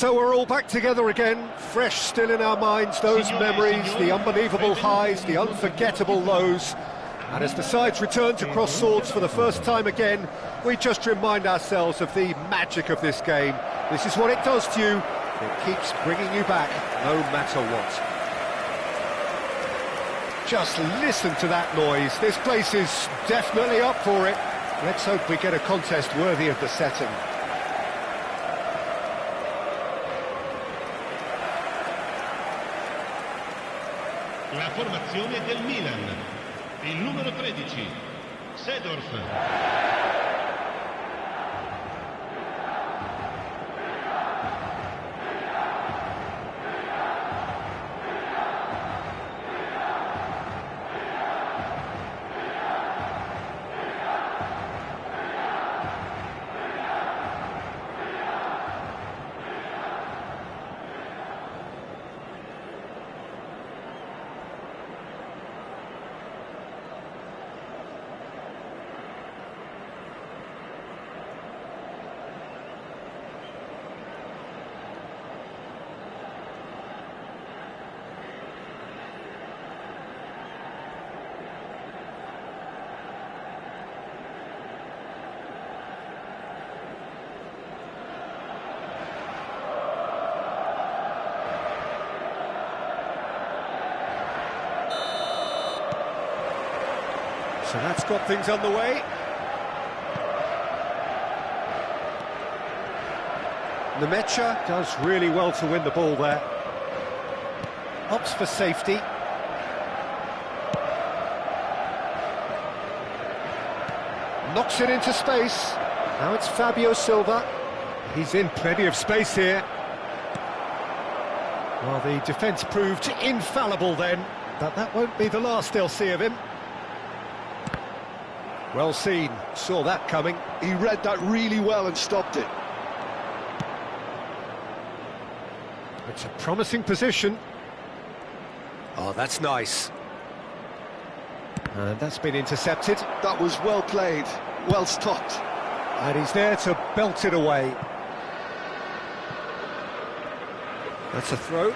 So we're all back together again, fresh still in our minds, those memories, the unbelievable highs, the unforgettable lows. And as the sides return to cross swords for the first time again, we just remind ourselves of the magic of this game. This is what it does to you. It keeps bringing you back, no matter what. Just listen to that noise. This place is definitely up for it. Let's hope we get a contest worthy of the setting. La formazione del Milan, il numero 13, Seedorf. So that's got things underway. Nankatsu does really well to win the ball there. Opts for safety. Knocks it into space. Now it's Fabio Silva. He's in plenty of space here. Well, the defence proved infallible then, but that won't be the last they'll see of him. Well seen, saw that coming. He read that really well and stopped it. It's a promising position. Oh, that's nice. And that's been intercepted. That was well played, well stopped. And he's there to belt it away. That's a throw.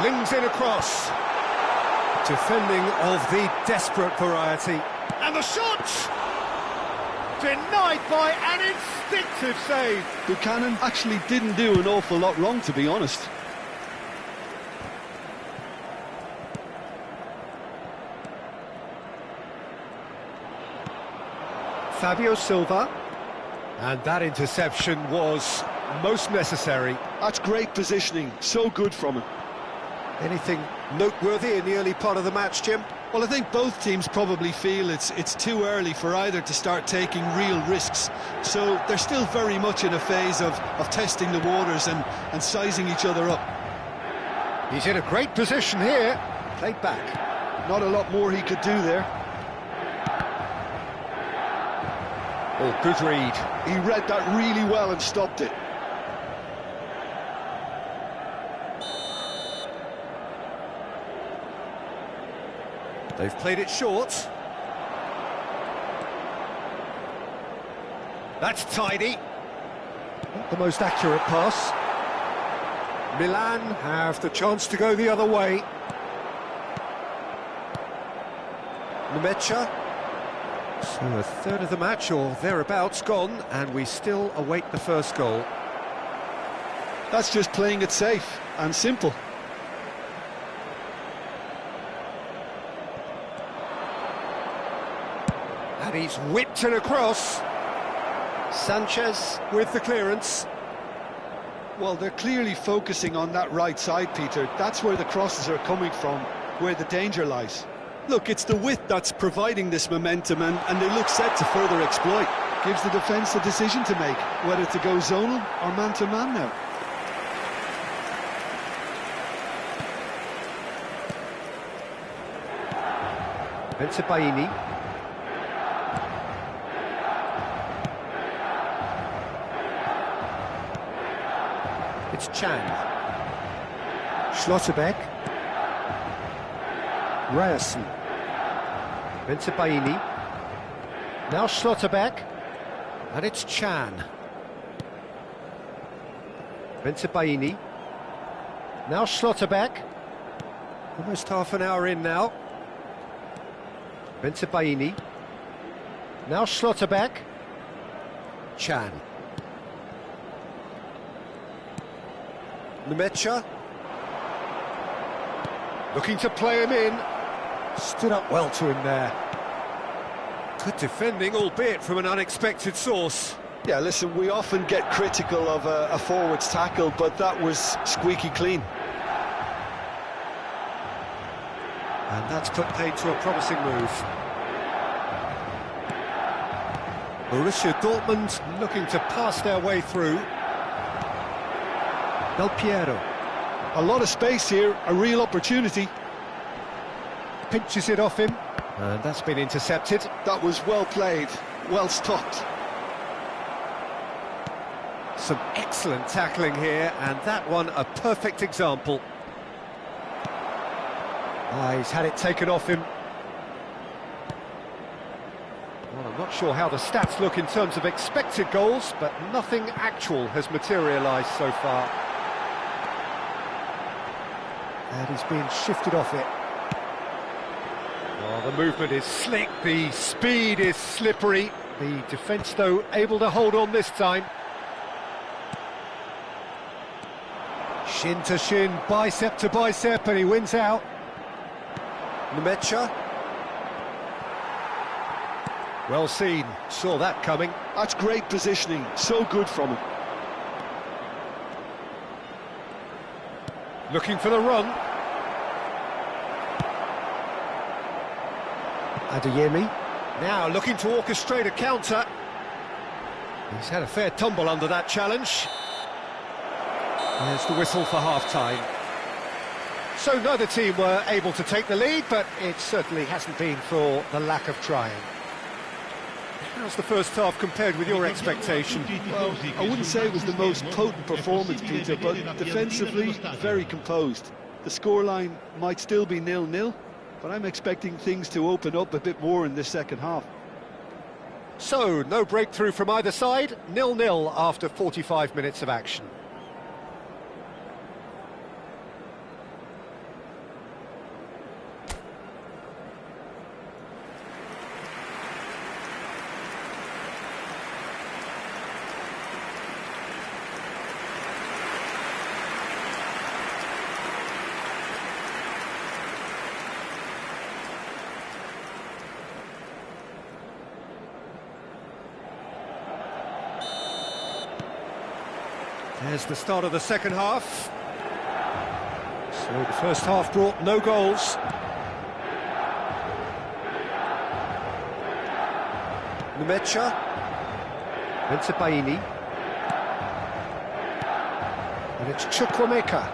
Flings in across. Defending of the desperate variety. And the shot! Denied by an instinctive save. Buchanan actually didn't do an awful lot wrong, to be honest. Fabio Silva. And that interception was most necessary. That's great positioning, so good from him. Anything noteworthy in the early part of the match, Jim? Well, I think both teams probably feel it's too early for either to start taking real risks. So they're still very much in a phase of testing the waters and sizing each other up. He's in a great position here. Played back. Not a lot more he could do there. Oh, good read. He read that really well and stopped it. They've played it short. That's tidy. Not the most accurate pass. Milan have the chance to go the other way. Nankatsu. So a third of the match or thereabouts gone, and we still await the first goal. That's just playing it safe and simple. And he's whipped it across. Sanchez with the clearance. Well, they're clearly focusing on that right side, Peter. That's where the crosses are coming from, where the danger lies. Look, it's the width that's providing this momentum, and they look set to further exploit. Gives the defence a decision to make, whether to go zonal or man-to-man now. Bensebaini. It's Chan. Schlotterbeck. Ryerson. Bensebaini. Now Schlotterbeck. And it's Chan. Bensebaini. Now Schlotterbeck. Almost half an hour in now. Bensebaini. Now Schlotterbeck. Chan. Nemecha. Looking to play him in. Stood up well to him there. Good defending, albeit from an unexpected source. Yeah, listen, we often get critical of a forward's tackle, but that was squeaky clean. And that's put paid to a promising move. Borussia Dortmund looking to pass their way through. Del Piero. A lot of space here, a real opportunity. Pinches it off him. And that's been intercepted. That was well played, well stopped. Some excellent tackling here, and that one a perfect example. He's had it taken off him. Well, I'm not sure how the stats look in terms of expected goals, but nothing actual has materialised so far. And he's being shifted off it. Oh, the movement is slick, the speed is slippery. The defence, though, able to hold on this time. Shin to shin, bicep to bicep, and he wins out. Nemecha. Well seen, saw that coming. That's great positioning, so good from him. Looking for the run. Adeyemi. Now looking to orchestrate a counter. He's had a fair tumble under that challenge. There's the whistle for half-time. So neither team were able to take the lead, but it certainly hasn't been for the lack of trying. How's the first half compared with your expectation? Well, I wouldn't say it was the most potent performance, Peter, but defensively, very composed. The scoreline might still be 0-0, but I'm expecting things to open up a bit more in this second half. So, no breakthrough from either side, 0-0 after 45 minutes of action. There's the start of the second half. So the first half brought no goals. Nemecha. Bensebaini. And it's Chukwuemeka.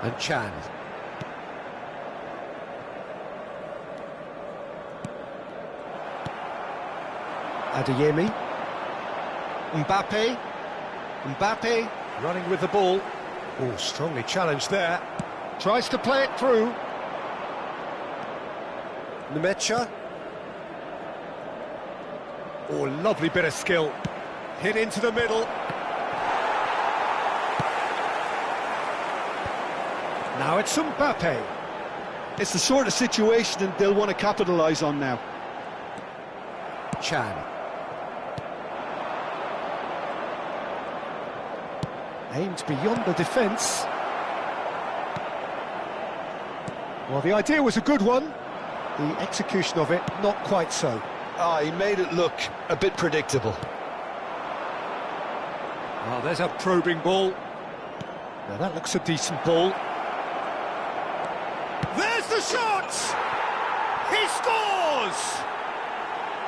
And Chan. Adeyemi. Mbappe running with the ball. Oh, strongly challenged there. Tries to play it through. Nemecha. Oh, lovely bit of skill. Hit into the middle. Now it's Mbappe. It's the sort of situation that they'll want to capitalise on now. Chan. Aimed beyond the defence. Well, the idea was a good one. The execution of it, not quite so. He made it look a bit predictable. Oh, there's a probing ball. Now that looks a decent ball. There's the shot! He scores!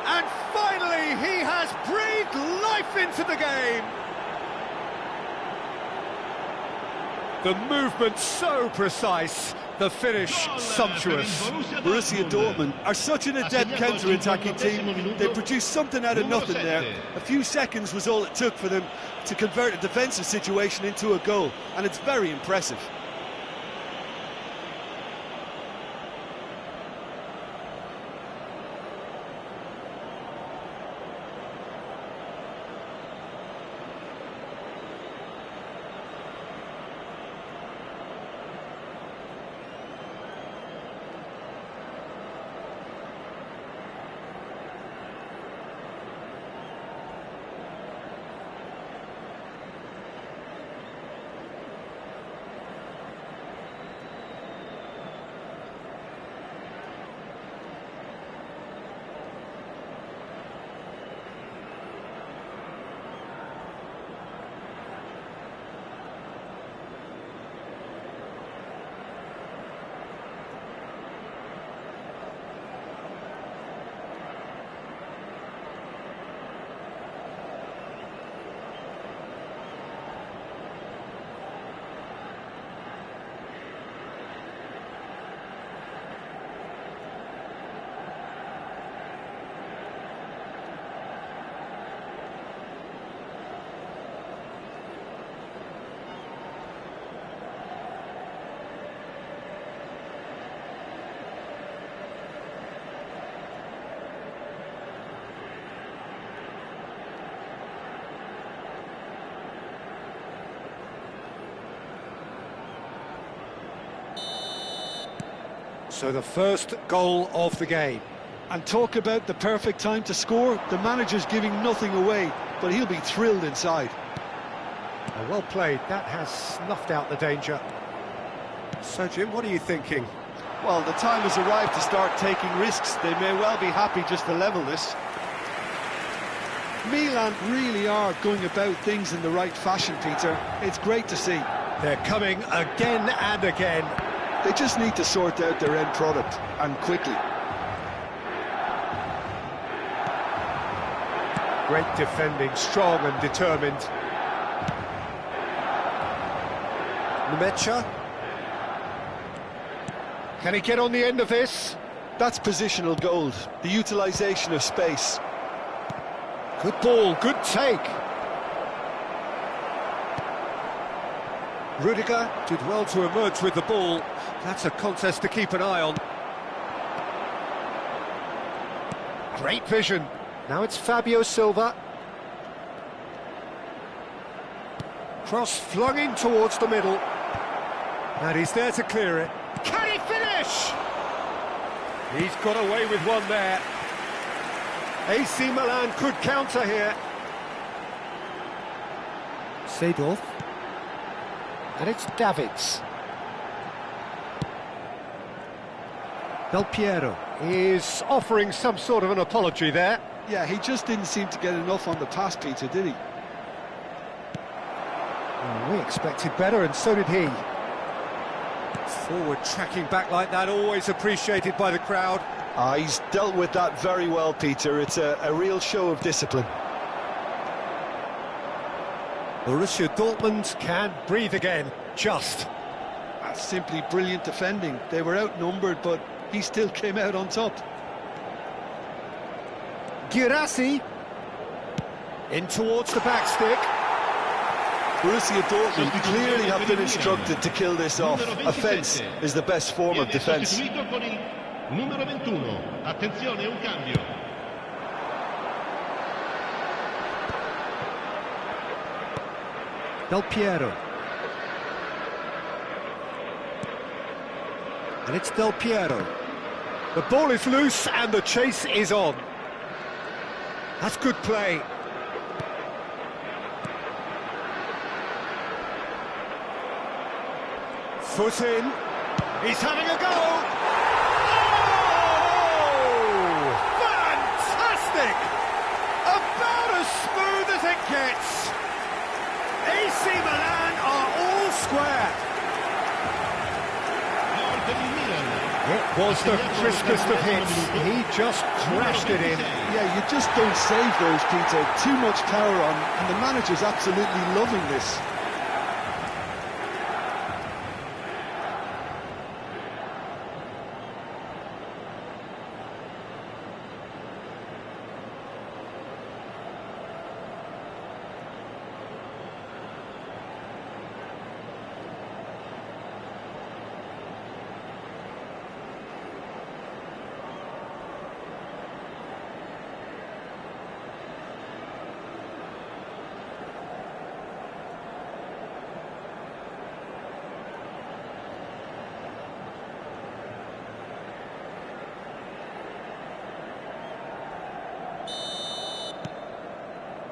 And finally, he has breathed life into the game. The movement so precise, The finish, sumptuous. Borussia Dortmund are such an adept counter-attacking team. They produced something out of nothing there. A few seconds was all it took for them to convert a defensive situation into a goal, and it's very impressive. So the first goal of the game. And talk about the perfect time to score. The manager's giving nothing away, but he'll be thrilled inside. Well played, that has snuffed out the danger. So Jim, what are you thinking? Well, the time has arrived to start taking risks. They may well be happy just to level this. Milan really are going about things in the right fashion, Peter. It's great to see. They're coming again and again. They just need to sort out their end product, and quickly. Great defending, strong and determined. Numecha. Can he get on the end of this? That's positional gold, the utilisation of space. Good ball, good take. Rudiger did well to emerge with the ball. That's a contest to keep an eye on. Great vision. Now it's Fabio Silva. Cross flung in towards the middle. And he's there to clear it. Can he finish? He's got away with one there. AC Milan could counter here. Seedorf. And it's Davids. Del Piero is offering some sort of an apology there. Yeah, he just didn't seem to get enough on the pass, Peter, did he? Well, we expected better, and so did he. Forward tracking back like that, always appreciated by the crowd. He's dealt with that very well, Peter. It's a real show of discipline. Borussia Dortmund can breathe again, just. That's simply brilliant defending. They were outnumbered, but he still came out on top. Girassi. In towards the back stick. Borussia Dortmund clearly have been instructed to kill this off. Offence is the best form of defence. Numero 21. Attenzione, un cambio. Del Piero. And it's Del Piero. The ball is loose and the chase is on. That's good play. Foot in. He's having a go. Oh! Fantastic! About as smooth as it gets. AC Milan are all square. It was the crispest of hits. He just crashed it in. Yeah, you just don't save those, Peter. Too much power on, and the manager's absolutely loving this.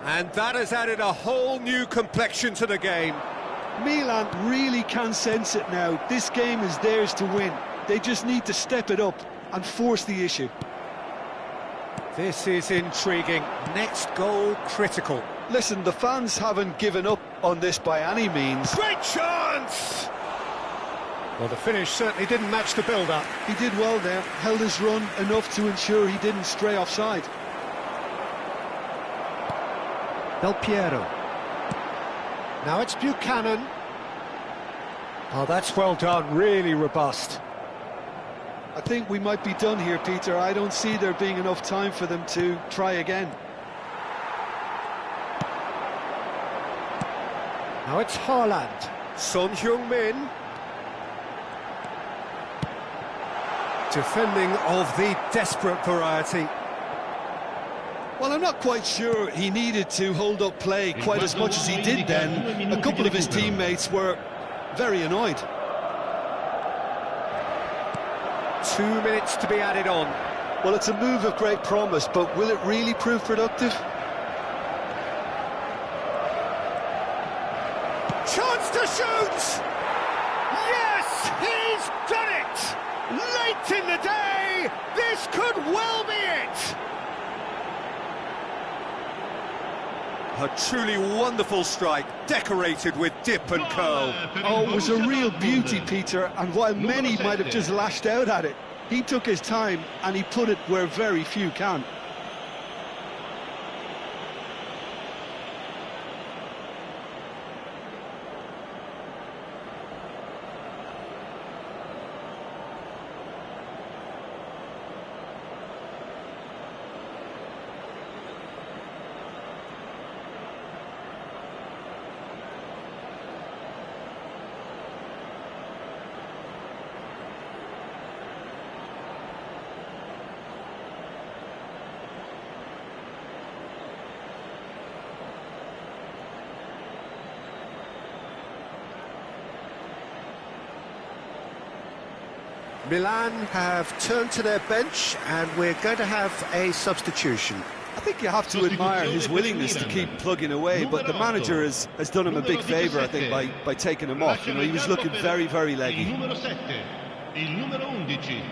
And that has added a whole new complexion to the game. Milan really can sense it now. This game is theirs to win. They just need to step it up and force the issue. This is intriguing. Next goal critical. Listen, the fans haven't given up on this by any means. Great chance! Well, the finish certainly didn't match the build-up. He did well there, held his run enough to ensure he didn't stray offside. Del Piero. Now it's Buchanan. Oh, that's well done, really robust. I think we might be done here, Peter. I don't see there being enough time for them to try again. Now it's Haaland. Son Heung-min. Defending of the desperate variety. Well, I'm not quite sure he needed to hold up play quite as much as he did then. A couple of his teammates were very annoyed. 2 minutes to be added on. Well, it's a move of great promise, but will it really prove productive? Chance to shoot! Yes, he's done it! Late in the day, this could well be it! A truly wonderful strike, decorated with dip and curl. Oh, it was a real beauty, Peter, and while many might have just lashed out at it, he took his time and he put it where very few can. Milan have turned to their bench and we're going to have a substitution. I think you have to admire his willingness to keep plugging away, but the manager has done him a big favour, I think, by taking him off. You know, he was looking very, very leggy. Il numero 7, il numero 11.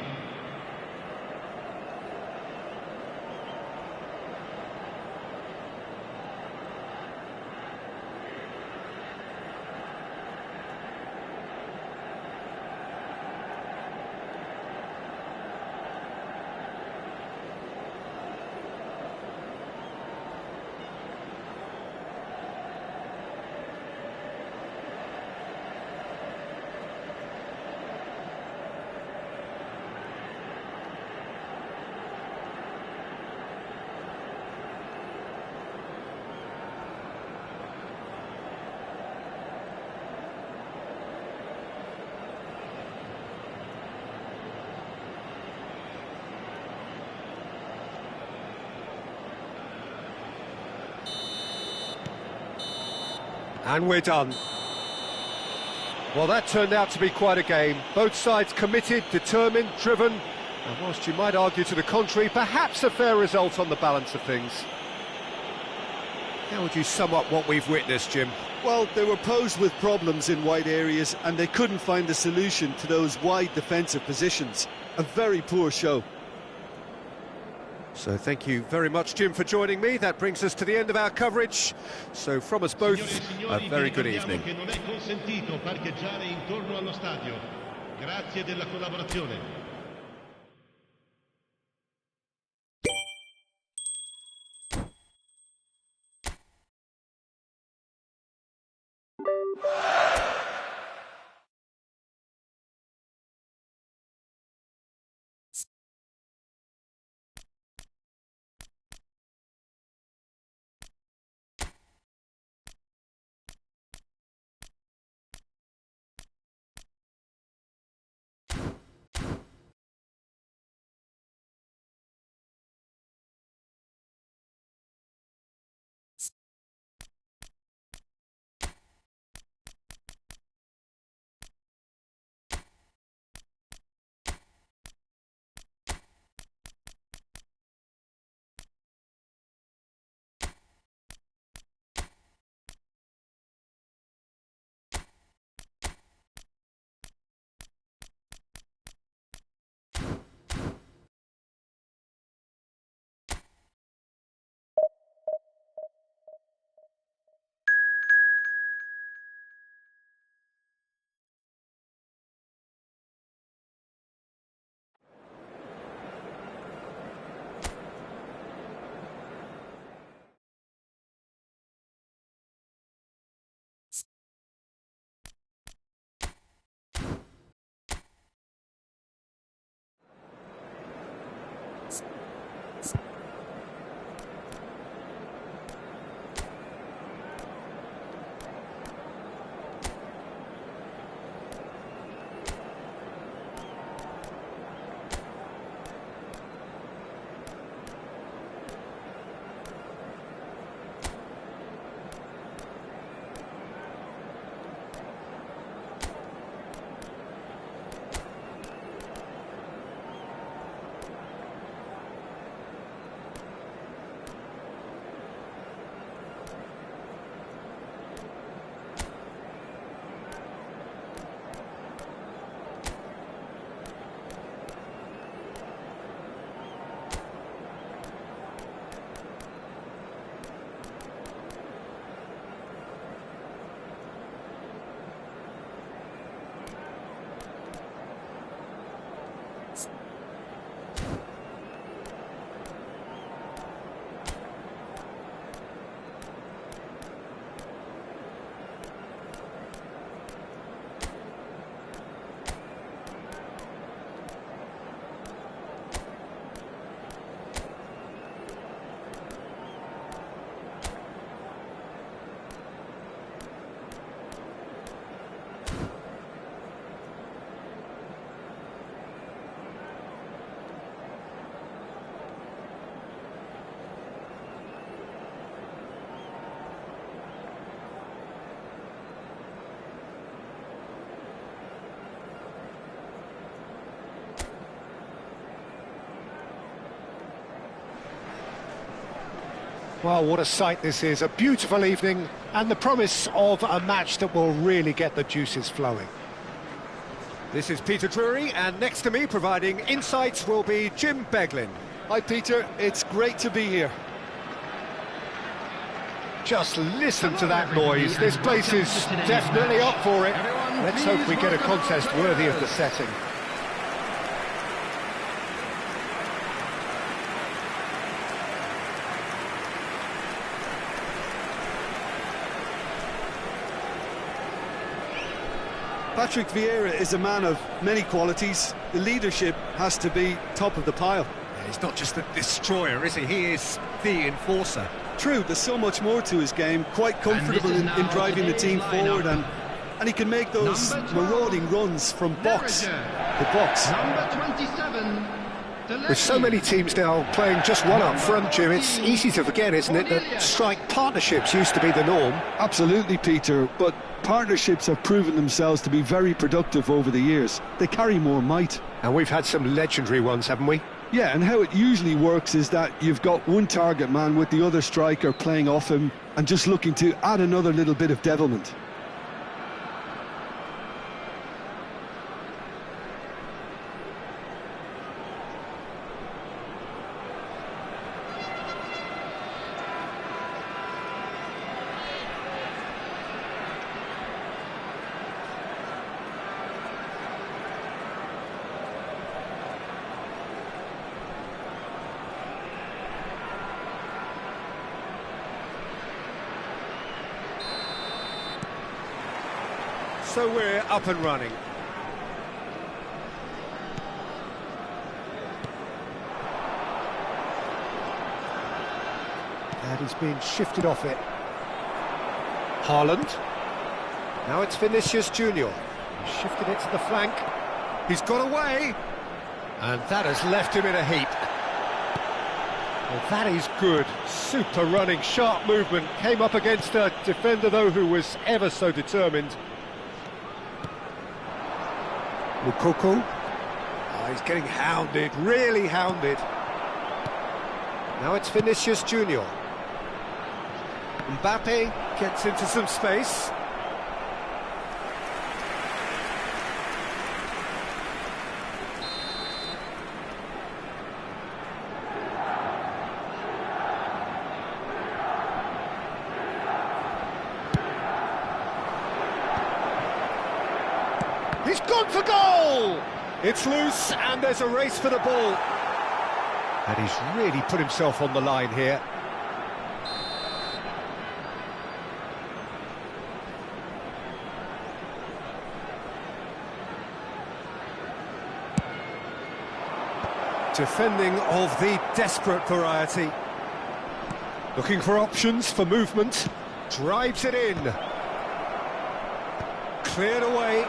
And we're done. Well, that turned out to be quite a game. Both sides committed, determined, driven, and whilst you might argue to the contrary, perhaps a fair result on the balance of things. How would you sum up what we've witnessed, Jim? Well, they were posed with problems in wide areas and they couldn't find a solution to those wide defensive positions. A very poor show. So thank you very much, Jim, for joining me. That brings us to the end of our coverage. So from us both, a very good evening. Che non è consentito parcheggiare intorno allo stadio. Grazie della collaborazione. Well, what a sight this is, a beautiful evening and the promise of a match that will really get the juices flowing. This is Peter Drury, and next to me providing insights will be Jim Beglin. Hi Peter, it's great to be here. Just listen to that noise, this place is definitely up for it. Let's hope we get a contest worthy of the setting. Patrick Vieira is a man of many qualities. The leadership has to be top of the pile. Yeah, he's not just a destroyer, is he? He is the enforcer. True, there's so much more to his game, quite comfortable in driving the team forward, and he can make those marauding runs from box to box. Number 27. With so many teams now playing just one up front, Jim, it's easy to forget, isn't it, that strike partnerships used to be the norm. Absolutely, Peter, but partnerships have proven themselves to be very productive over the years. They carry more might. And we've had some legendary ones, haven't we? Yeah, and how it usually works is that you've got one target man with the other striker playing off him and just looking to add another little bit of devilment. So we're up and running. And he's being shifted off it. Haaland. Now it's Vinicius Junior. He's shifted it to the flank. He's got away. And that has left him in a heap. Well, that is good. Super running, sharp movement. Came up against a defender, though, who was ever so determined. Lukaku. Oh, he's getting hounded, really hounded. Now it's Vinicius Junior. Mbappe gets into some space. He's gone for goal! It's loose and there's a race for the ball. And he's really put himself on the line here. Defending of the desperate variety. Looking for options for movement. Drives it in. Cleared away.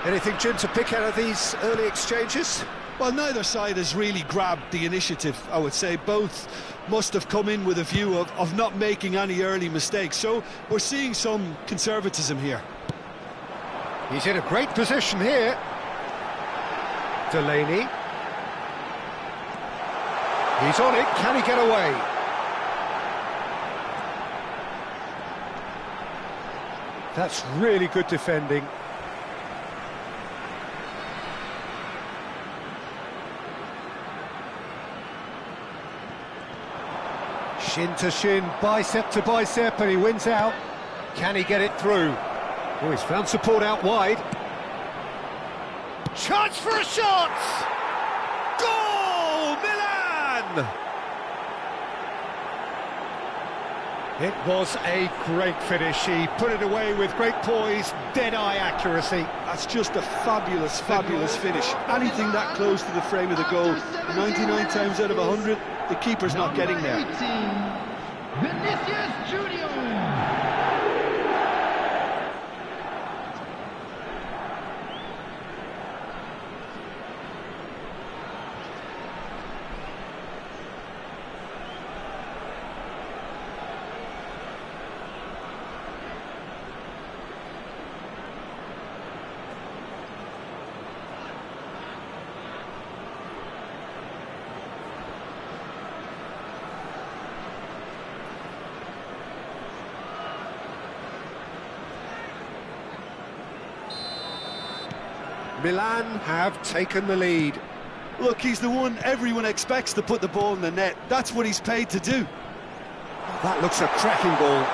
Anything, Jim, to pick out of these early exchanges? Well, neither side has really grabbed the initiative, I would say. Both must have come in with a view of not making any early mistakes. So we're seeing some conservatism here. He's in a great position here. Delaney. He's on it. Can he get away? That's really good defending. Shin to shin, bicep to bicep, and he wins out. Can he get it through? Oh, he's found support out wide. Chance for a shot! Goal! Milan! It was a great finish. He put it away with great poise, dead-eye accuracy. That's just a fabulous, fabulous finish. Anything that close to the frame of the goal, 99 times out of 100, the keeper's not getting there. Vinicius Junior. Milan have taken the lead. Look, he's the one everyone expects to put the ball in the net. That's what he's paid to do. That looks a cracking ball.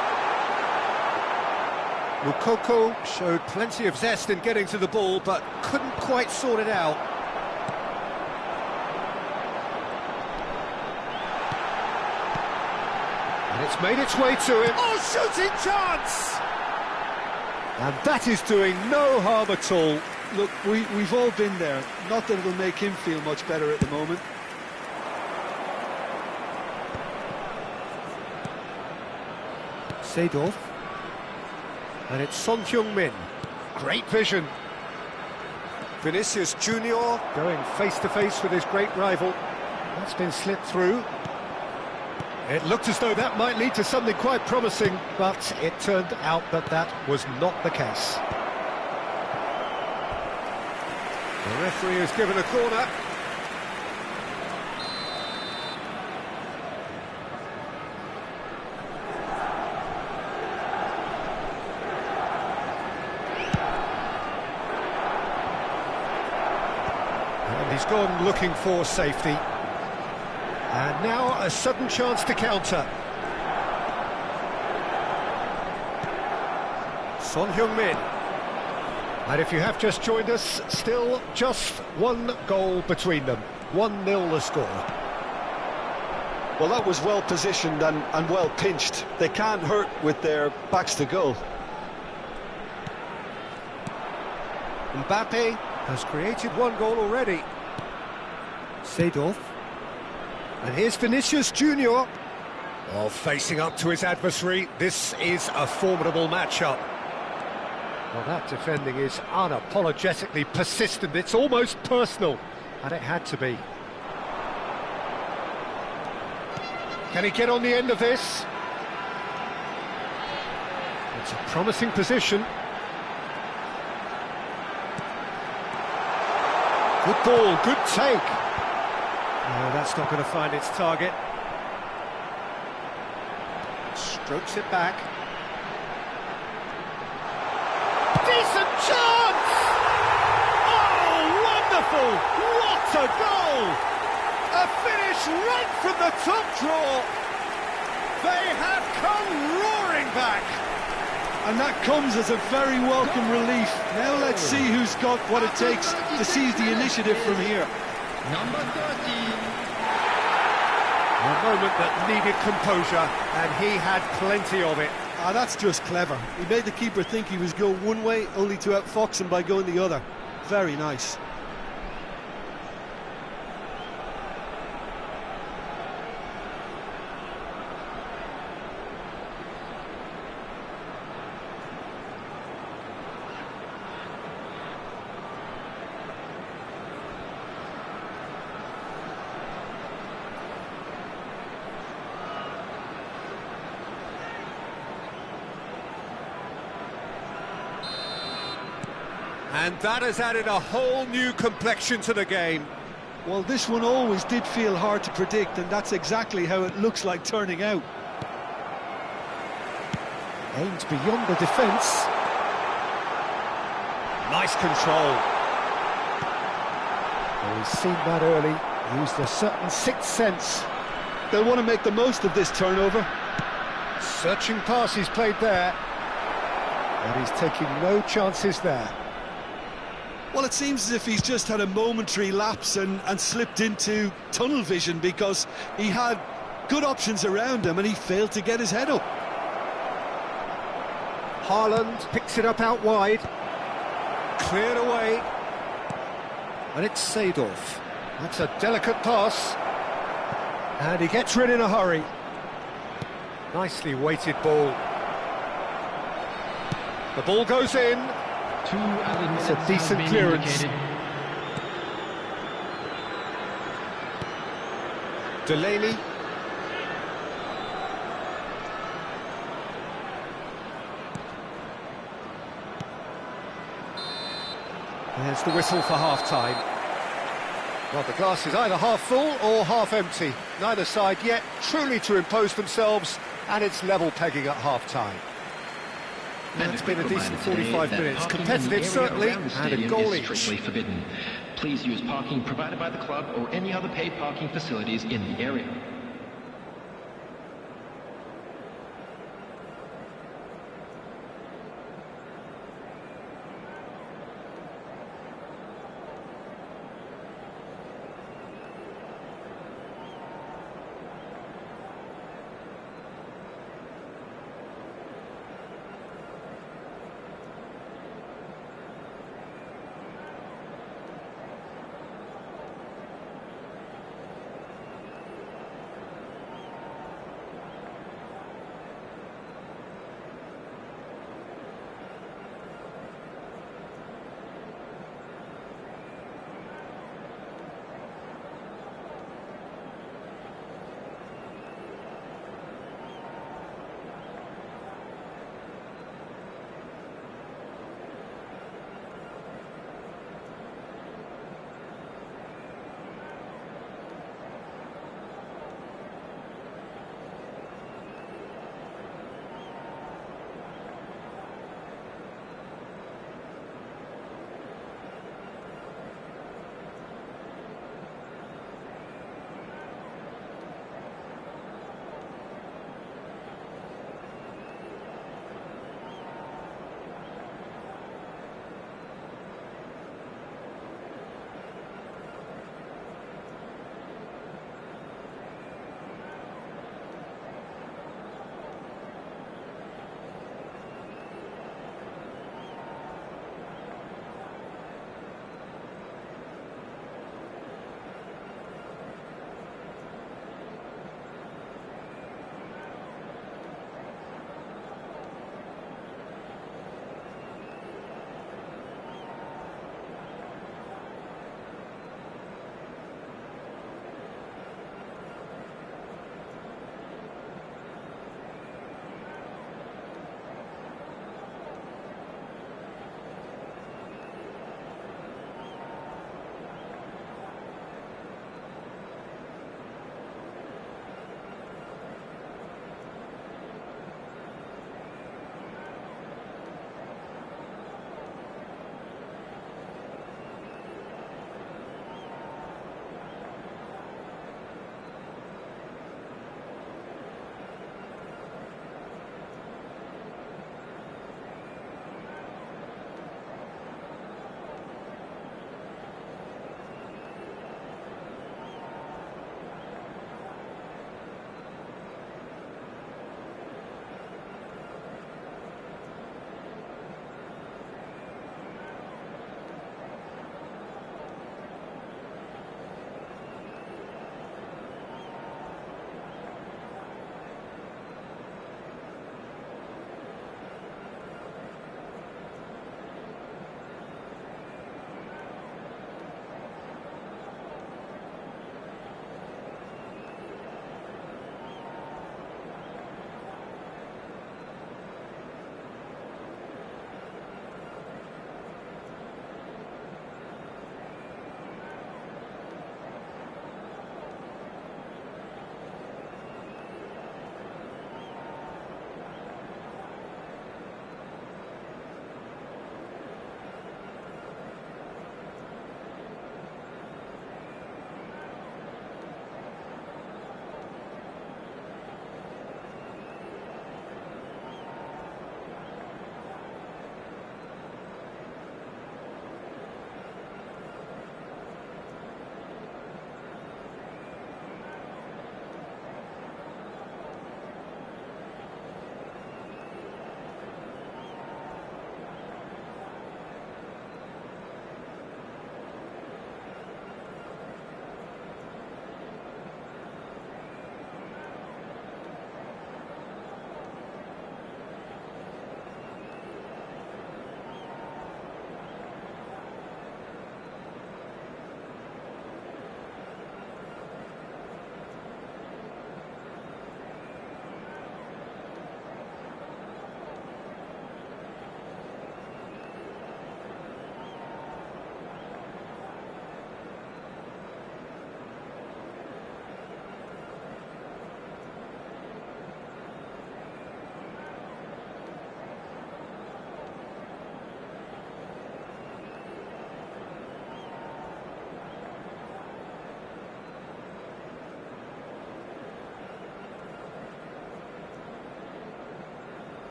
Mukoko showed plenty of zest in getting to the ball, but couldn't quite sort it out. And it's made its way to him. Oh, shooting chance! And that is doing no harm at all. Look, we've all been there. Not that it'll make him feel much better at the moment. Seedorf. And it's Son Heung-min. Great vision. Vinicius Junior going face-to-face with his great rival. That's been slipped through. It looked as though that might lead to something quite promising, but it turned out that that was not the case. The referee has given a corner. And he's gone looking for safety. And now a sudden chance to counter. Son Heung-min. And if you have just joined us, still just one goal between them. 1-0 the score. Well, that was well positioned and well pinched. They can't hurt with their backs to goal. Mbappe has created one goal already. Seedorf. And here's Vinicius Junior. Oh, facing up to his adversary. This is a formidable matchup. Well, that defending is unapologetically persistent. It's almost personal, and it had to be. Can he get on the end of this? It's a promising position. Good ball, good take. No, that's not going to find its target. Strokes it back. Decent chance! Oh, wonderful! What a goal! A finish right from the top draw. They have come roaring back. And that comes as a very welcome relief. Now let's see who's got what it takes to seize the initiative from here. Number 13. A moment that needed composure, and he had plenty of it. Ah, that's just clever. He made the keeper think he was going one way, only to outfox him by going the other. Very nice. And that has added a whole new complexion to the game. Well, this one always did feel hard to predict, and that's exactly how it looks like turning out. Aimed beyond the defence. Nice control. Well, he's seen that early, used a certain sixth sense. They'll want to make the most of this turnover. Searching pass he's played there. And he's taking no chances there. Well, it seems as if he's just had a momentary lapse and slipped into tunnel vision, because he had good options around him and he failed to get his head up. Haaland picks it up out wide. Cleared away. And it's Seedorf. That's a delicate pass. And he gets rid in a hurry. Nicely weighted ball. The ball goes in. It's a decent clearance. Delaney. There's the whistle for half-time. Well, the glass is either half full or half empty. Neither side yet truly to impose themselves, and it's level pegging at half-time. And it's been a decent 45 minutes. Competitive, certainly, and a goal each. Strictly forbidden. Please use parking provided by the club or any other paid parking facilities in the area.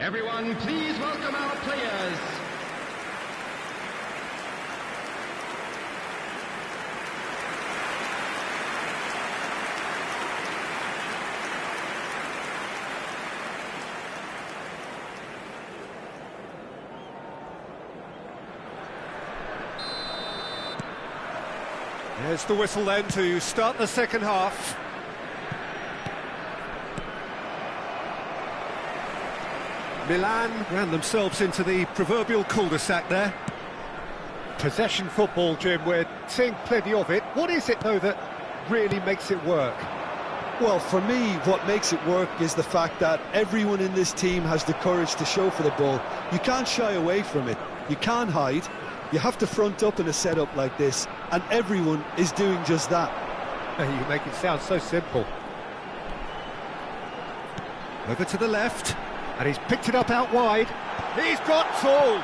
Everyone, please welcome our players. There's the whistle then to start the second half. Milan ran themselves into the proverbial cul-de-sac there. Possession football, Jim, we're seeing plenty of it. What is it, though, that really makes it work? Well, for me, what makes it work is the fact that everyone in this team has the courage to show for the ball. You can't shy away from it. You can't hide. You have to front up in a setup like this, and everyone is doing just that. You make it sound so simple. Over to the left, and he's picked it up out wide. He's got all.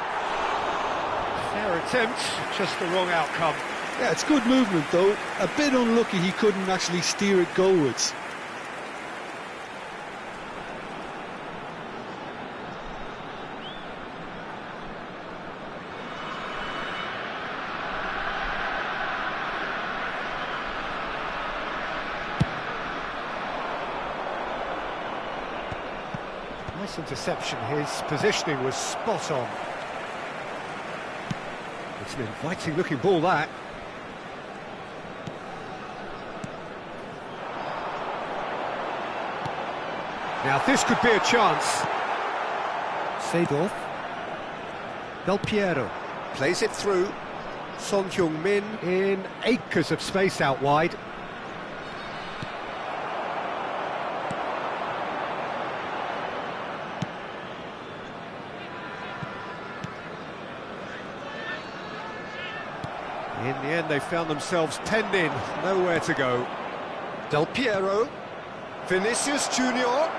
Fair attempt, just the wrong outcome. Yeah, it's good movement, though. A bit unlucky he couldn't actually steer it goalwards. Nice interception, his positioning was spot on. It's an inviting looking ball, that. Now this could be a chance. Seedorf. Del Piero plays it through. Son Heung-min in acres of space out wide. In the end, they found themselves penned in, nowhere to go. Del Piero, Vinicius Junior.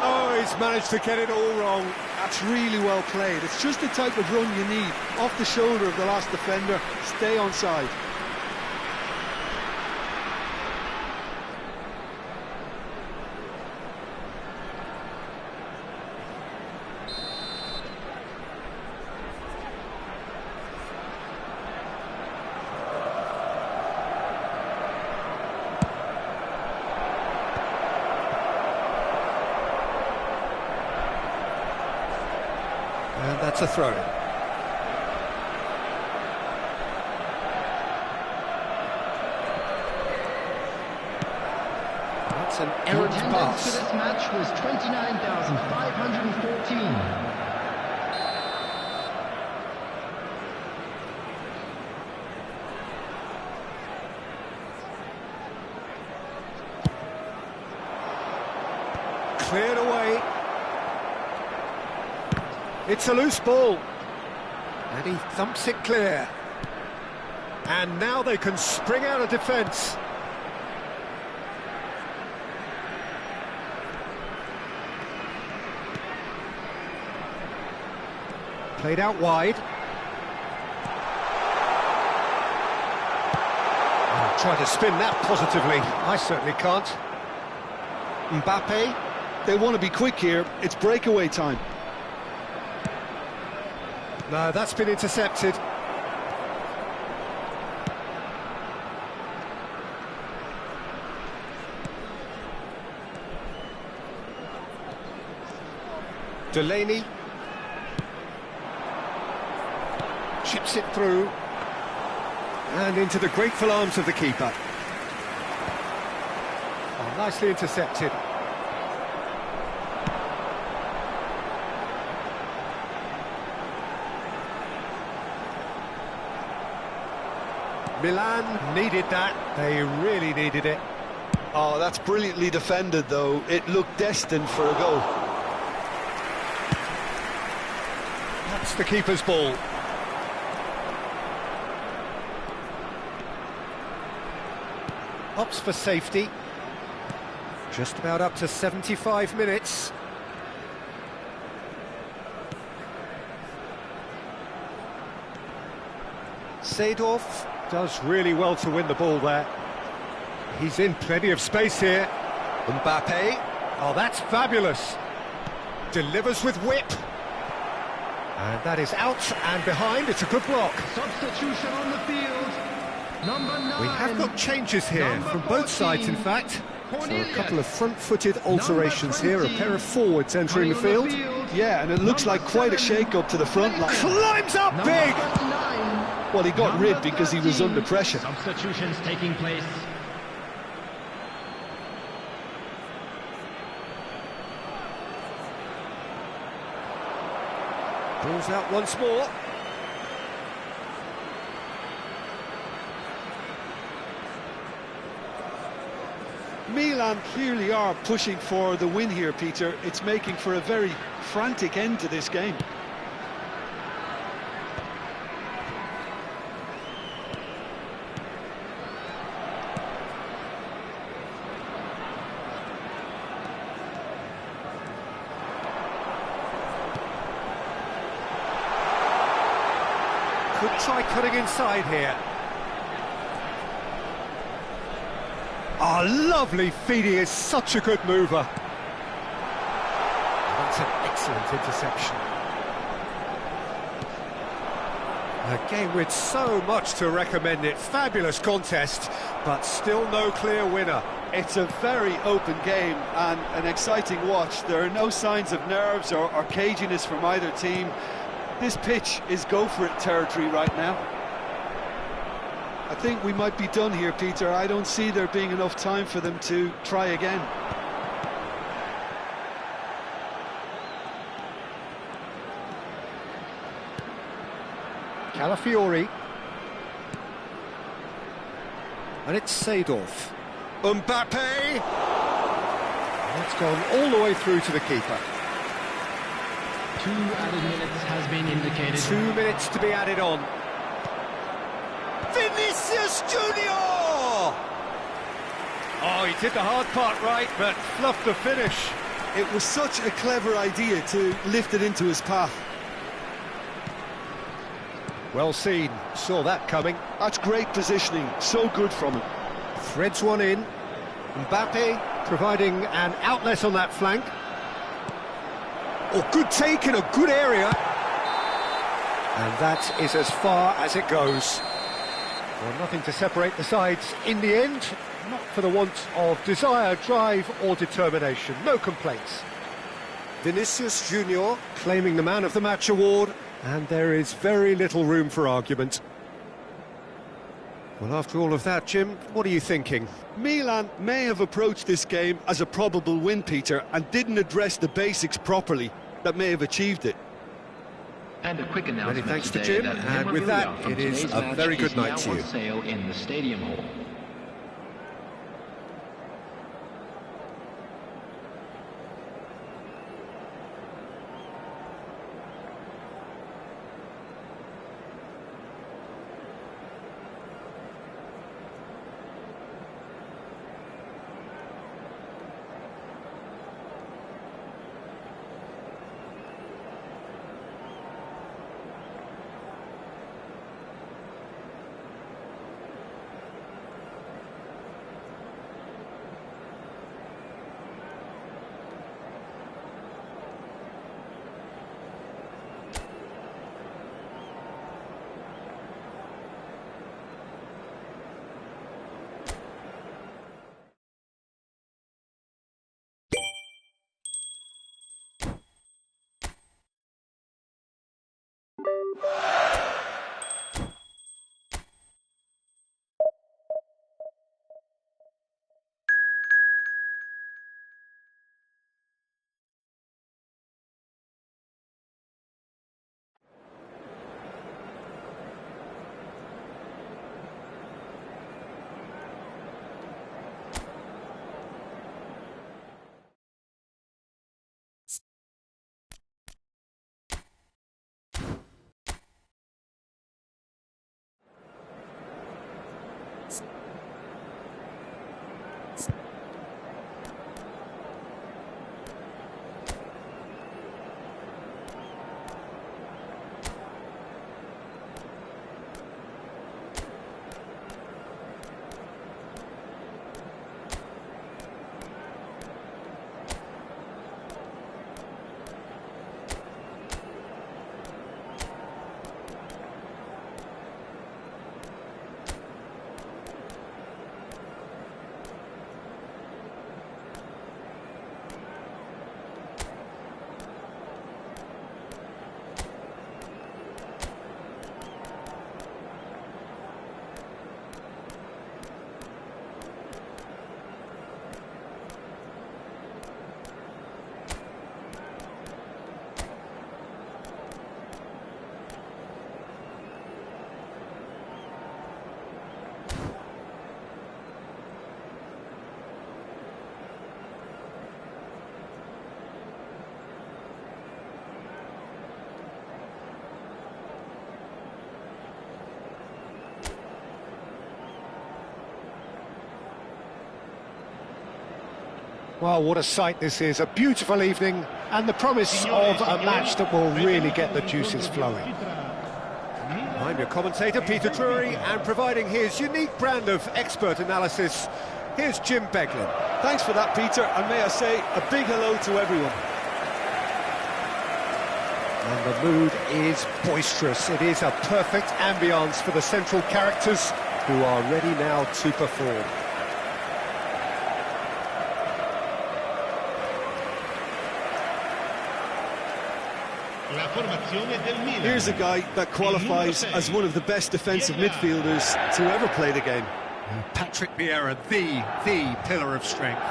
Oh, he's managed to get it all wrong. That's really well played. It's just the type of run you need. Off the shoulder of the last defender, stay onside. And that's a throw-in. That's an errant Attendance pass. for this match was 29,514. Cleared away. It's a loose ball. And he thumps it clear. And now they can spring out of defence. Played out wide. Oh, try to spin that positively. I certainly can't. Mbappe. They want to be quick here. It's breakaway time. No, that's been intercepted. Delaney. Chips it through. And into the grateful arms of the keeper. Oh, nicely intercepted. Milan needed that. They really needed it. Oh, that's brilliantly defended, though. It looked destined for a goal. That's the keeper's ball. Opts for safety. Just about up to 75 minutes. Seedorf does really well to win the ball there. He's in plenty of space here. Mbappe. Oh, that's fabulous. delivers with whip. And that is out and behind. It's a good block. Substitution on the field. Number 9. We have got changes here from both sides, in fact. So a couple of front-footed alterations here, a pair of forwards entering the field. Yeah, and it looks like quite a shake-up to the front line. Climbs up big! Well, he got rid because he was under pressure. Substitutions taking place. Balls out once more. Milan clearly are pushing for the win here, Peter. It's making for a very frantic end to this game. Could try cutting inside here. Oh, lovely feed, he is such a good mover. That's an excellent interception. A game with so much to recommend it. Fabulous contest, but still no clear winner. It's a very open game and an exciting watch. There are no signs of nerves or caginess from either team. This pitch is go-for-it territory right now. I think we might be done here, Peter. I don't see there being enough time for them to try again. Calafiori. And it's Seedorf. Mbappe! That's gone all the way through to the keeper. 2 added minutes has been indicated. 2 minutes to be added on. Vinicius Junior! Oh, he did the hard part right, but fluffed the finish. It was such a clever idea to lift it into his path. Well seen, saw that coming. That's great positioning, so good from him. Threads one in. Mbappe providing an outlet on that flank. Oh, good take in a good area. And that is as far as it goes. Well, nothing to separate the sides in the end, not for the want of desire, drive or determination. No complaints. Vinicius Junior claiming the Man of the Match award, and there is very little room for argument. Well, after all of that, Jim, what are you thinking? Milan may have approached this game as a probable win, Peter, and didn't address the basics properly that may have achieved it. And a quick announcement. Many thanks to today Jim, that and with that, memorabilia from it is today's a match very good is night now to on you. sale in the Stadium Hall. Well, what a sight this is, a beautiful evening, and the promise of a match that will really get the juices flowing. I'm your commentator, Peter Drury, and providing his unique brand of expert analysis, here's Jim Beglin. Thanks for that, Peter, and may I say a big hello to everyone. And the mood is boisterous. It is a perfect ambience for the central characters who are ready now to perform. Here's a guy that qualifies as one of the best defensive midfielders to ever play the game. Patrick Vieira, the pillar of strength.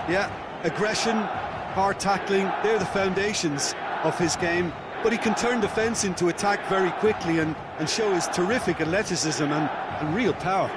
Yeah, aggression, hard tackling, they're the foundations of his game. But he can turn defence into attack very quickly and show his terrific athleticism and real power.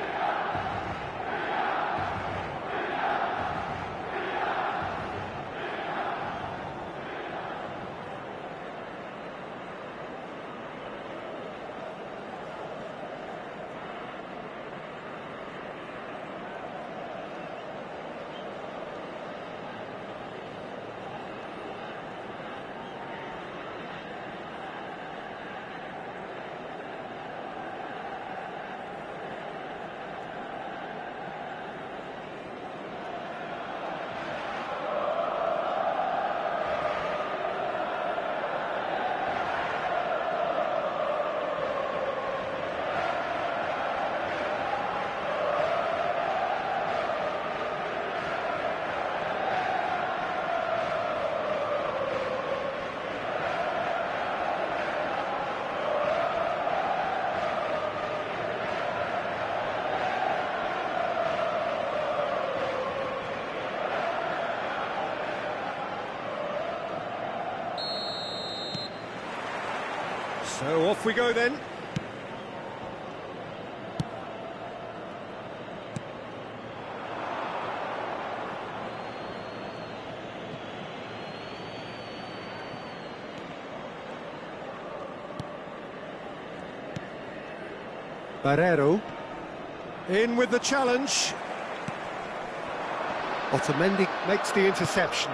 So off we go then. Barrero in with the challenge. Otamendi makes the interception.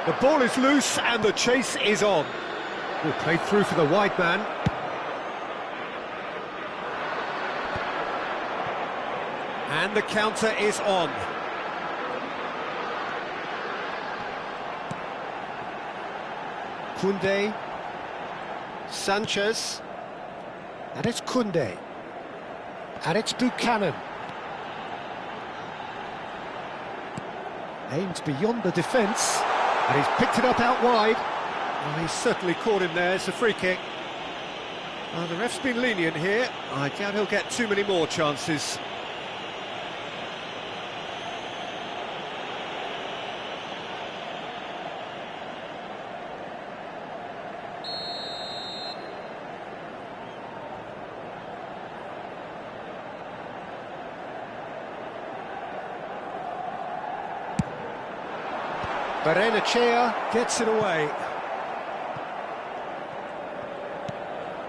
The ball is loose and the chase is on. Well, played through for the wide man. And the counter is on. Koundé. Sanchez. And it's Koundé. And it's Buchanan. Aims beyond the defence. And he's picked it up out wide. Well, he's certainly caught him there. It's a free kick. The ref's been lenient here. I doubt he'll get too many more chances. Barrenechea gets it away.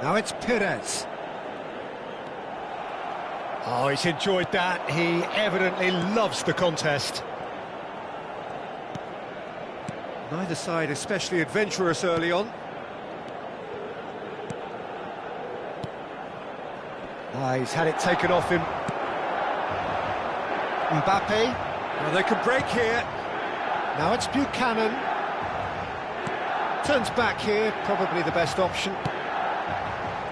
Now it's Perez. Oh, he's enjoyed that. He evidently loves the contest. Neither side especially adventurous early on. He's had it taken off him. Mbappe. Well, they can break here. Now it's Buchanan. Turns back here, probably the best option.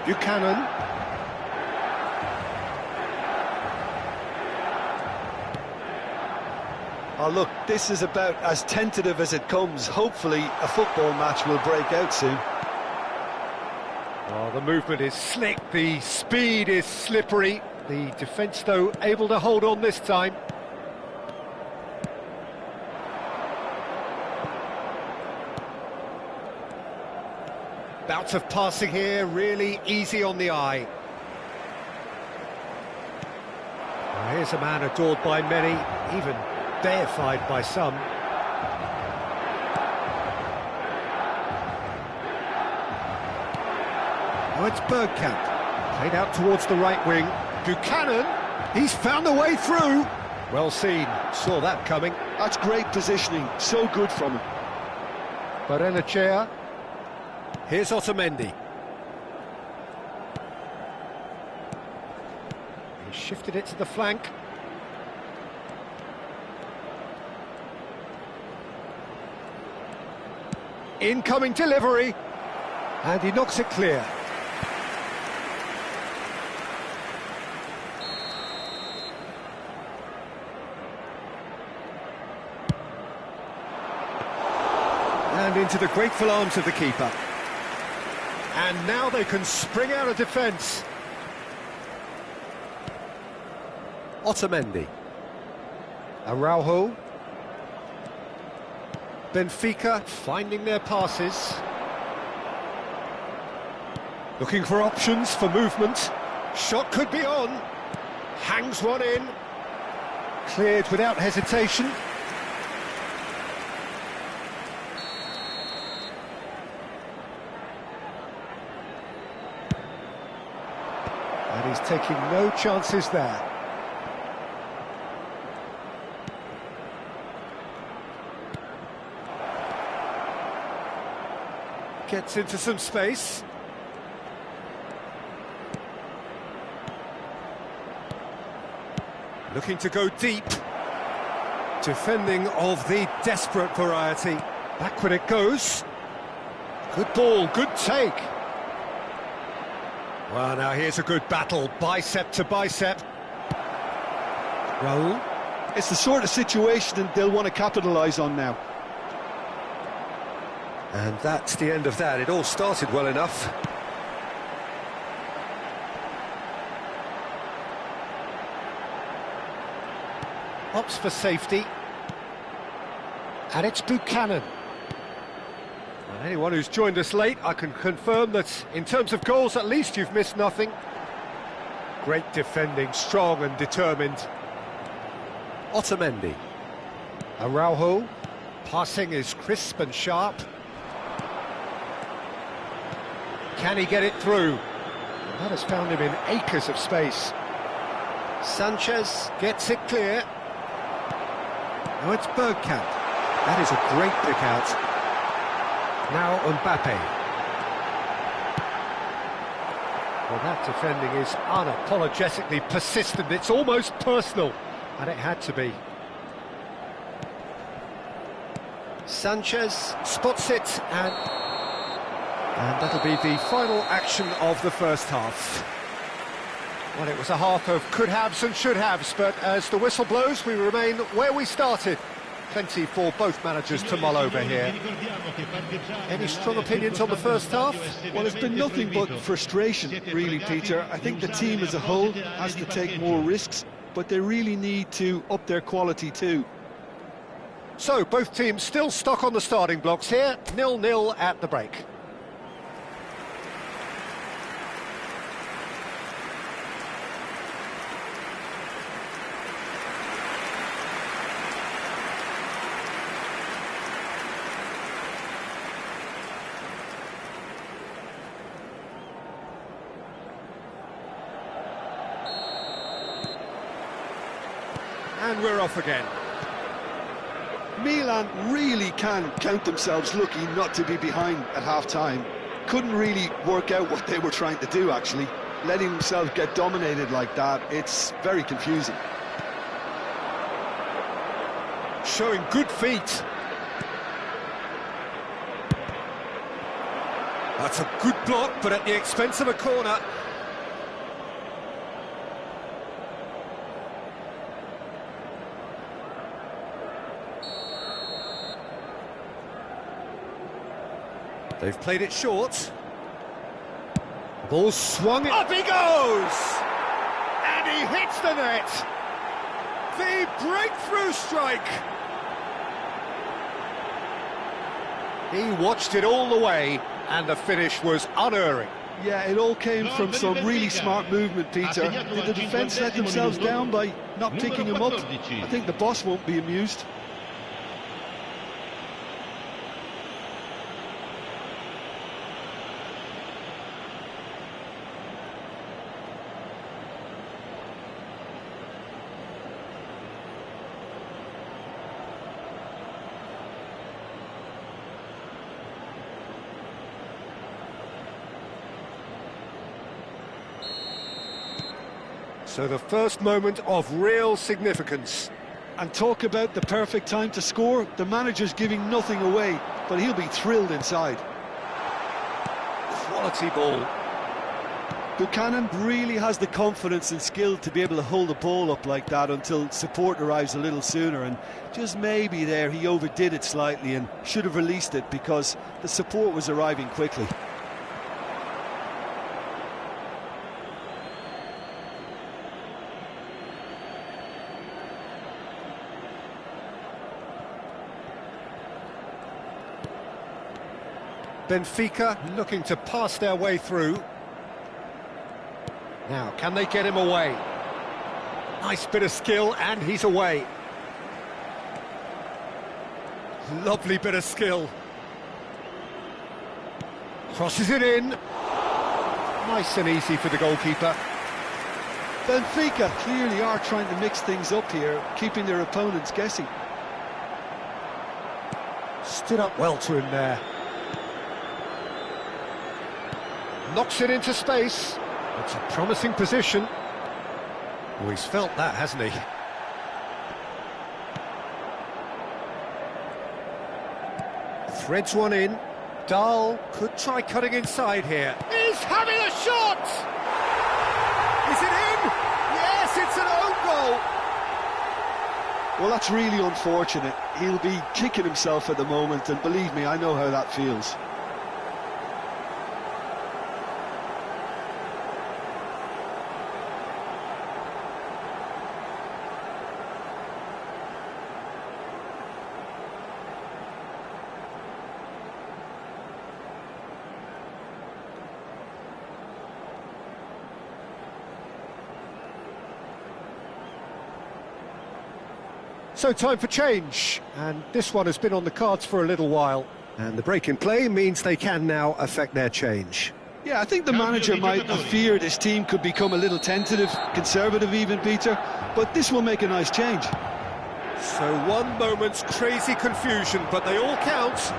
Buchanan. Oh, look, this is about as tentative as it comes. Hopefully, a football match will break out soon. Oh, the movement is slick, the speed is slippery. The defence, though, able to hold on this time. Bouts of passing here, really easy on the eye. Well, here's a man adored by many, even deified by some. Now it's Bergkamp, played out towards the right wing. Buchanan, he's found a way through. Well seen, saw that coming. That's great positioning, so good from him. Barrenechea. Here's Otamendi. He shifted it to the flank. Incoming delivery. And he knocks it clear. And into the grateful arms of the keeper. And now they can spring out of defence. Otamendi. Araujo. Benfica finding their passes. Looking for options for movement. Shot could be on. Hangs one in. Cleared without hesitation. And he's taking no chances there. Gets into some space. Looking to go deep. Defending of the desperate variety. Backward it goes. Good ball, good take. Well, now here's a good battle, bicep to bicep. Raul. It's the sort of situation that they'll want to capitalise on now. And that's the end of that. It all started well enough. Opts for safety. And it's Buchanan. And anyone who's joined us late, I can confirm that in terms of goals, at least you've missed nothing. Great defending, strong and determined. Otamendi. Araujo. Passing is crisp and sharp. Can he get it through? That has found him in acres of space. Sanchez gets it clear. Now it's Bergkamp. That is a great pick out. Now Mbappe. Well, that defending is unapologetically persistent. It's almost personal, and it had to be. Sanchez spots it, and that'll be the final action of the first half. Well, it was a half of could-haves and should-haves, but as the whistle blows, we remain where we started. Plenty for both managers to mull over here. Any strong opinions on the first half? Well, it's been nothing but frustration, really, Peter. I think the team as a whole has to take more risks, but they really need to up their quality too. So, both teams still stuck on the starting blocks here, 0-0 at the break. And we're off again. Milan really can count themselves lucky not to be behind at half-time. Couldn't really work out what they were trying to do, actually. Letting themselves get dominated like that, it's very confusing. Showing good feet. That's a good block, but at the expense of a corner. They've played it short. The ball swung it. Up he goes! And he hits the net. The breakthrough strike. He watched it all the way, and the finish was unerring. Yeah, it all came from some really smart movement, Peter. Did the defence let themselves down by not picking him up? I think the boss won't be amused. So the first moment of real significance. And talk about the perfect time to score. The manager's giving nothing away, but he'll be thrilled inside. Quality ball. Buchanan really has the confidence and skill to be able to hold the ball up like that until support arrives a little sooner, and just maybe there he overdid it slightly and should have released it because the support was arriving quickly. Benfica looking to pass their way through. Now, can they get him away? Nice bit of skill, and he's away. Lovely bit of skill. Crosses it in. Nice and easy for the goalkeeper. Benfica clearly are trying to mix things up here, keeping their opponents guessing. Stood up well to him there. Knocks it into space. It's a promising position. Oh, he's felt that, hasn't he? Threads one in. Dahl could try cutting inside here. He's having a shot! Is it in? Yes, it's an own goal! Well, that's really unfortunate. He'll be kicking himself at the moment, and believe me, I know how that feels. So time for change, and this one has been on the cards for a little while. And the break in play means they can now affect their change. Yeah, I think the manager might have feared his team could become a little tentative, conservative even, Peter, but this will make a nice change. So one moment's crazy confusion, but they all count.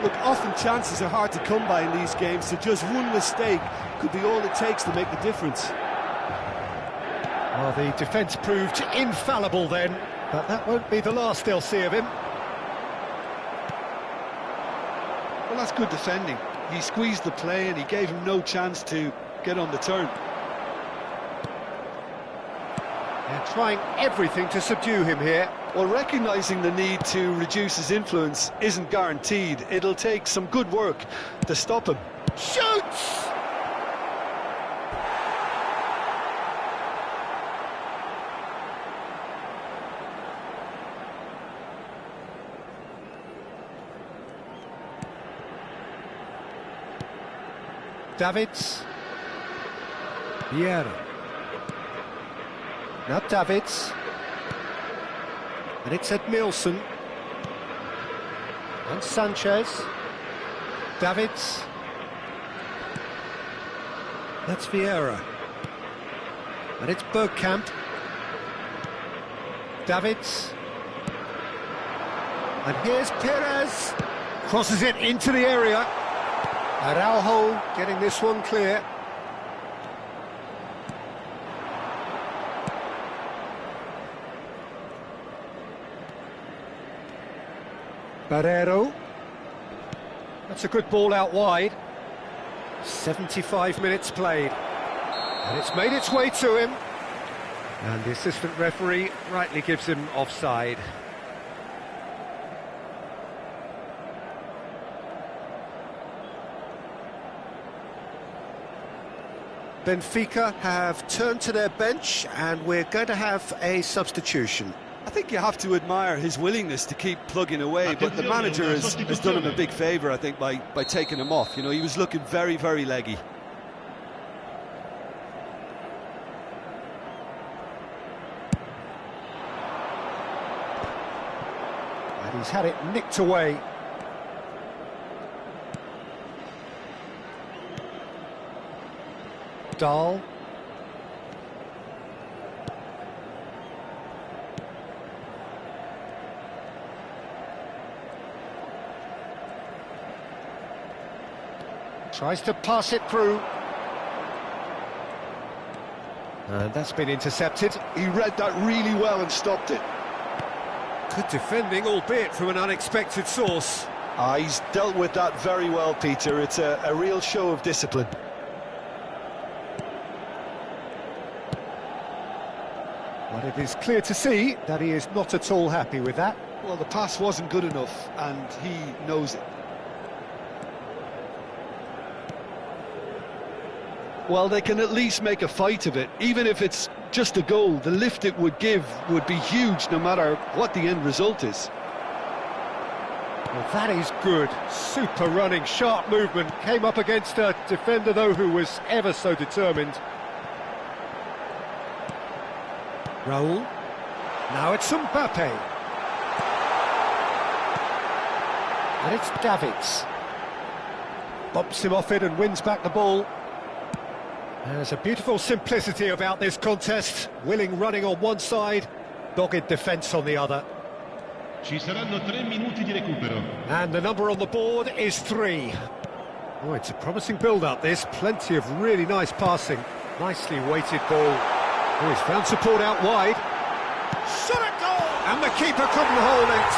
Look, often chances are hard to come by in these games, so just one mistake could be all it takes to make the difference. Well, the defence proved infallible then, but that won't be the last they'll see of him. Well, that's good defending. He squeezed the play and he gave him no chance to get on the turn. They're trying everything to subdue him here. Well, recognising the need to reduce his influence isn't guaranteed. It'll take some good work to stop him. Shoots! Davids. Vieira. Now Davids. And it's Edmilson. And Sanchez. Davids. That's Vieira. And it's Bergkamp. Davids. And here's Perez. Crosses it into the area. Araujo getting this one clear. Barreiro. That's a good ball out wide. 75 minutes played. And it's made its way to him. And the assistant referee rightly gives him offside. Benfica have turned to their bench and we're going to have a substitution. I think you have to admire his willingness to keep plugging away, but the manager has done him a big favour, I think, by taking him off. You know, he was looking very, very leggy. And he's had it nicked away. Dahl. Tries to pass it through. And that's been intercepted. He read that really well and stopped it. Good defending, albeit from an unexpected source. He's dealt with that very well, Peter. It's a real show of discipline. But it is clear to see that he is not at all happy with that. Well, the pass wasn't good enough, and he knows it. Well, they can at least make a fight of it. Even if it's just a goal, the lift it would give would be huge no matter what the end result is. Well, that is good. Super running, sharp movement. Came up against a defender, though, who was ever so determined. Raul. Now it's Mbappe. And it's Davids. Bumps him off it and wins back the ball. There's a beautiful simplicity about this contest. Willing running on one side, dogged defence on the other. Ci saranno 3 minuti di recupero. And the number on the board is 3. Oh, it's a promising build-up, this. Plenty of really nice passing. Nicely weighted ball. Oh, he's found support out wide. Shot at goal! And the keeper couldn't hold it.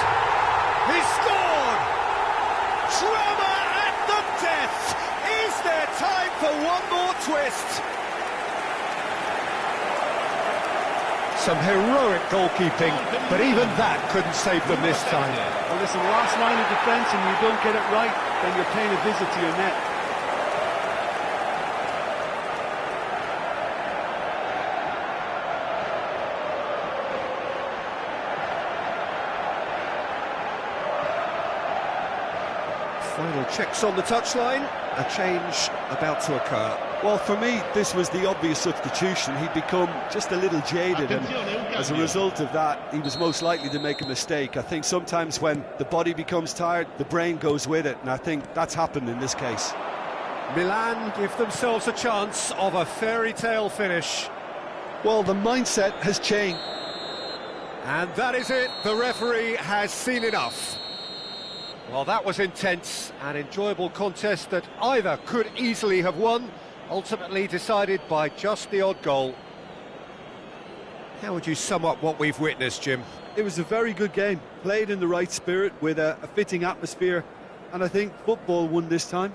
He scored! Drama at the death! Is there time for one more twist? Some heroic goalkeeping, but even that couldn't save them this time. Well, listen, last line of defence and you don't get it right, then you're paying a visit to your net. Final checks on the touchline, a change about to occur. Well, for me, this was the obvious substitution. He'd become just a little jaded, and as a result of that, he was most likely to make a mistake. I think sometimes when the body becomes tired, the brain goes with it, and I think that's happened in this case. Milan give themselves a chance of a fairy tale finish. Well, the mindset has changed. And that is it, the referee has seen enough. Well, that was intense, an enjoyable contest that either could easily have won, ultimately decided by just the odd goal. How would you sum up what we've witnessed, Jim? It was a very good game, played in the right spirit with a fitting atmosphere, and I think football won this time.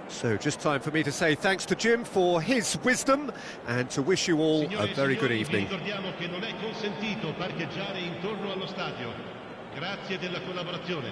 So just time for me to say thanks to Jim for his wisdom and to wish you all a very good evening. Ricordiamo che non è consentito parcheggiare intorno allo stadio. Grazie della collaborazione.